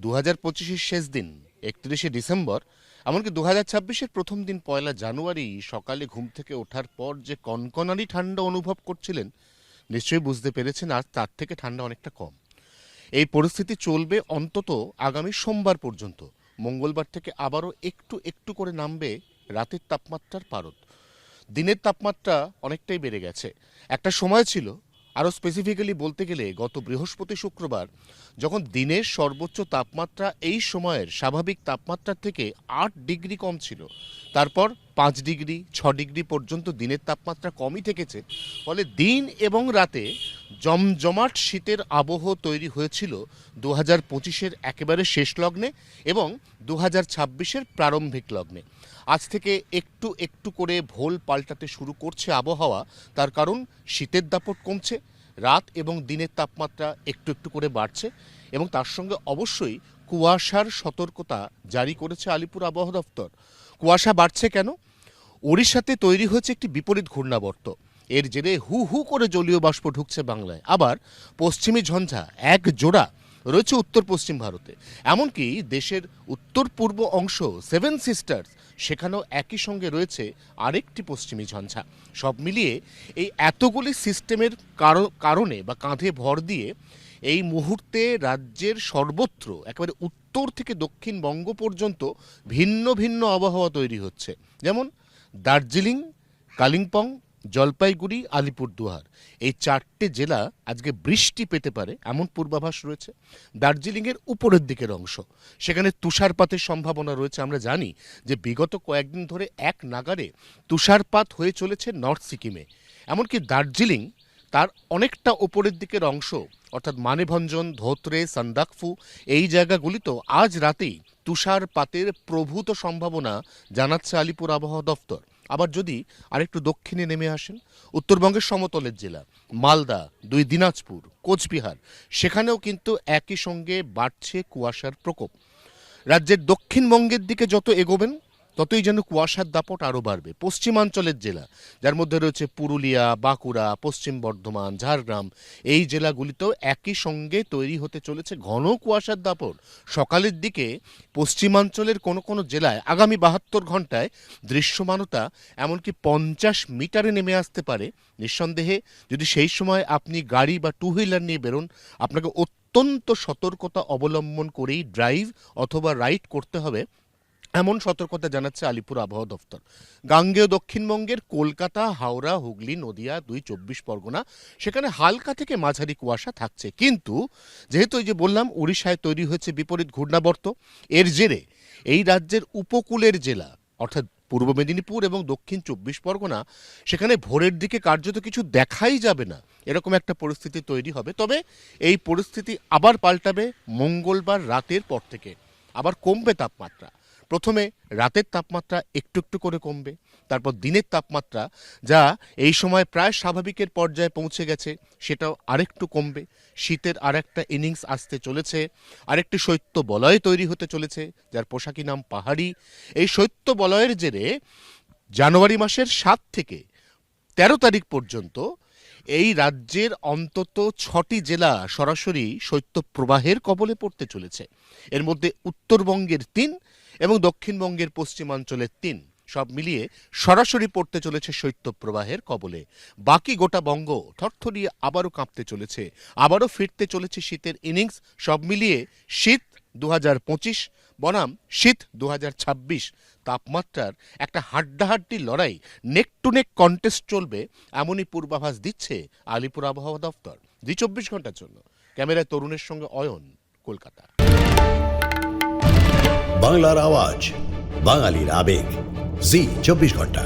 2025-এর শেষ দিন 31শে ডিসেম্বর, এমনকি 2026-এর প্রথম দিন 1 জানুয়ারি সকালে ঘুম থেকে ওঠার পর যে কনকনানি ঠান্ডা অনুভব করছিলেন, নিশ্চয়ই বুঝতে পেরেছেন আজ তার থেকে ঠান্ডা অনেকটা কম। এই পরিস্থিতি চলবে অন্তত আগামী সোমবার পর্যন্ত। মঙ্গলবার থেকে আবারও একটু একটু করে নামবে রাতের তাপমাত্রার পারদ। দিনের তাপমাত্রা অনেকটাই বেড়ে গেছে। একটা সময় ছিল, আরও স্পেসিফিক্যালি বলতে গেলে গত বৃহস্পতি শুক্রবার, যখন দিনের সর্বোচ্চ তাপমাত্রা এই সময়ের স্বাভাবিক তাপমাত্রার থেকে 8 ডিগ্রি কম ছিল। তারপর 5 ডিগ্রি 6 ডিগ্রি পর্যন্ত দিনের তাপমাত্রা কমই থেকেছে। ফলে দিন এবং রাতে জমজমাট শীতের আবহ তৈরি হয়েছিল 2025-এর একেবারে শেষ লগ্নে এবং 2026-এর প্রারম্ভিক লগ্নে। আজ থেকে একটু একটু করে ভোল পাল্টাতে শুরু করছে আবহাওয়া। তার কারণ শীতের দাপট কমছে, রাত এবং দিনের তাপমাত্রা একটু একটু করে বাড়ছে এবং তার সঙ্গে অবশ্যই কুয়াশার সতর্কতা জারি করেছে আলিপুর আবহাওয়া দপ্তর। কুয়াশা বাড়ছে কেন? ওড়িশাতে তৈরি হয়েছে একটি বিপরীত ঘূর্ণাবর্ত। এর জেরে হু হু করে জলীয় বাষ্প ঢুকছে বাংলায়। আবার পশ্চিমী ঝঞ্ঝা এক জোড়া রয়েছে উত্তর পশ্চিম ভারতে। এমনকি দেশের উত্তর পূর্ব অংশ 7 সিস্টার্স, সেখানেও একই সঙ্গে রয়েছে আরেকটি পশ্চিমী ঝঞ্ঝা। সব মিলিয়ে এই এতগুলি সিস্টেমের কারণে বা কাঁধে ভর দিয়ে এই মুহূর্তে রাজ্যের সর্বত্র একেবারে উত্তর থেকে দক্ষিণবঙ্গ পর্যন্ত ভিন্ন ভিন্ন আবহাওয়া তৈরি হচ্ছে। যেমন দার্জিলিং, কালিম্পং, জলপাইগুড়ি, আলিপুরদুয়ার, এই 4টে জেলা আজকে বৃষ্টি পেতে পারে এমন পূর্বাভাস রয়েছে। দার্জিলিংয়ের উপরের দিকের অংশ, সেখানে তুষারপাতের সম্ভাবনা রয়েছে। আমরা জানি যে বিগত কয়েকদিন ধরে এক নাগারে তুষারপাত হয়ে চলেছে নর্থ সিকিমে। এমনকি দার্জিলিং তার অনেকটা ওপরের দিকের অংশ, অর্থাৎ মানেভঞ্জন, ধোত্রে, সান্দাকফু, এই জায়গাগুলিতেও আজ রাতেই তুষারপাতের প্রভূত সম্ভাবনা জানাচ্ছে আলিপুর আবহাওয়া দপ্তর। আবার যদি আরেকটু দক্ষিণে নেমে আসেন, উত্তরবঙ্গের সমতলের জেলা মালদা, 2 দিনাজপুর, কোচবিহার, সেখানেও কিন্তু একই সঙ্গে বাড়ছে কুয়াশার প্রকোপ। রাজ্যের দক্ষিণবঙ্গের দিকে যত এগোবেন ততই যেন কুয়াশার দাপট আরও বাড়বে। পশ্চিমাঞ্চলের জেলা, যার মধ্যে রয়েছে পুরুলিয়া, বাঁকুড়া, পশ্চিম বর্ধমান, ঝাড়গ্রাম, এই জেলাগুলিতেও একই সঙ্গে তৈরি হতে চলেছে ঘন কুয়াশার দাপট। সকালের দিকে পশ্চিমাঞ্চলের কোনো কোনো জেলায় আগামী 72 ঘন্টায় দৃশ্যমানতা এমনকি 50 মিটারে নেমে আসতে পারে। নিঃসন্দেহে যদি সেই সময় আপনি গাড়ি বা 2 হুইলার নিয়ে বেরোন, আপনাকে অত্যন্ত সতর্কতা অবলম্বন করেই ড্রাইভ অথবা রাইড করতে হবে, এমন সতর্কতা জানাচ্ছে আলিপুর আবহাওয়া দপ্তর। গাঙ্গেয় দক্ষিণবঙ্গের কলকাতা, হাওড়া, হুগলি, নদিয়া, 2 24 পরগনা, সেখানে হালকা থেকে মাঝারি কুয়াশা থাকছে। কিন্তু যেহেতু এই যে বললাম উড়িষ্যায় তৈরি হয়েছে বিপরীত ঘূর্ণাবর্ত, এর জেরে এই রাজ্যের উপকূলের জেলা অর্থাৎ পূর্ব মেদিনীপুর এবং দক্ষিণ 24 পরগনা, সেখানে ভোরের দিকে কার্যত কিছু দেখাই যাবে না, এরকম একটা পরিস্থিতি তৈরি হবে। তবে এই পরিস্থিতি আবার পাল্টাবে মঙ্গলবার রাতের পর থেকে। আবার কমবে তাপমাত্রা। প্রথমে রাতের তাপমাত্রা একটু একটু করে কমবে, তারপর দিনের তাপমাত্রা যা এই সময় প্রায় স্বাভাবিকের পর্যায়ে পৌঁছে গেছে, সেটাও আরেকটু কমবে। শীতের আরেকটা ইনিংস আসতে চলেছে, আরেকটি শৈত্য বলয় তৈরি হতে চলেছে, যার পোশাকি নাম পাহাড়ি। এই শৈত্য বলয়ের জেরে জানুয়ারি মাসের 7 থেকে 13 তারিখ পর্যন্ত এই রাজ্যের অন্তত 6টি জেলা সরাসরি শৈত্যপ্রবাহের কবলে পড়তে চলেছে। এর মধ্যে উত্তরবঙ্গের 3 এবং দক্ষিণবঙ্গের পশ্চিমাঞ্চলের 3, সব মিলিয়ে সরাসরি পড়তে চলেছে শৈত্যপ্রবাহের কবলে। বাকি গোটা বঙ্গ থরথরিয়ে আবারও কাঁপতে চলেছে, আবারও ফিরতে চলেছে শীতের ইনিংস। সব মিলিয়ে শীত 2025 বনাম শীত 2026, তাপমাত্রার একটা হাড্ডাহাড্ডি লড়াই, নেক টু নেক কন্টেস্ট চলবে, এমনই পূর্বাভাস দিচ্ছে আলিপুর আবহাওয়া দপ্তর। 24 ঘন্টার জন্য ক্যামেরায় তরুণের সঙ্গে অয়ন, কলকাতা। বাংলার আওয়াজ, বাঙালির আবেগ, জি 24 ঘন্টা।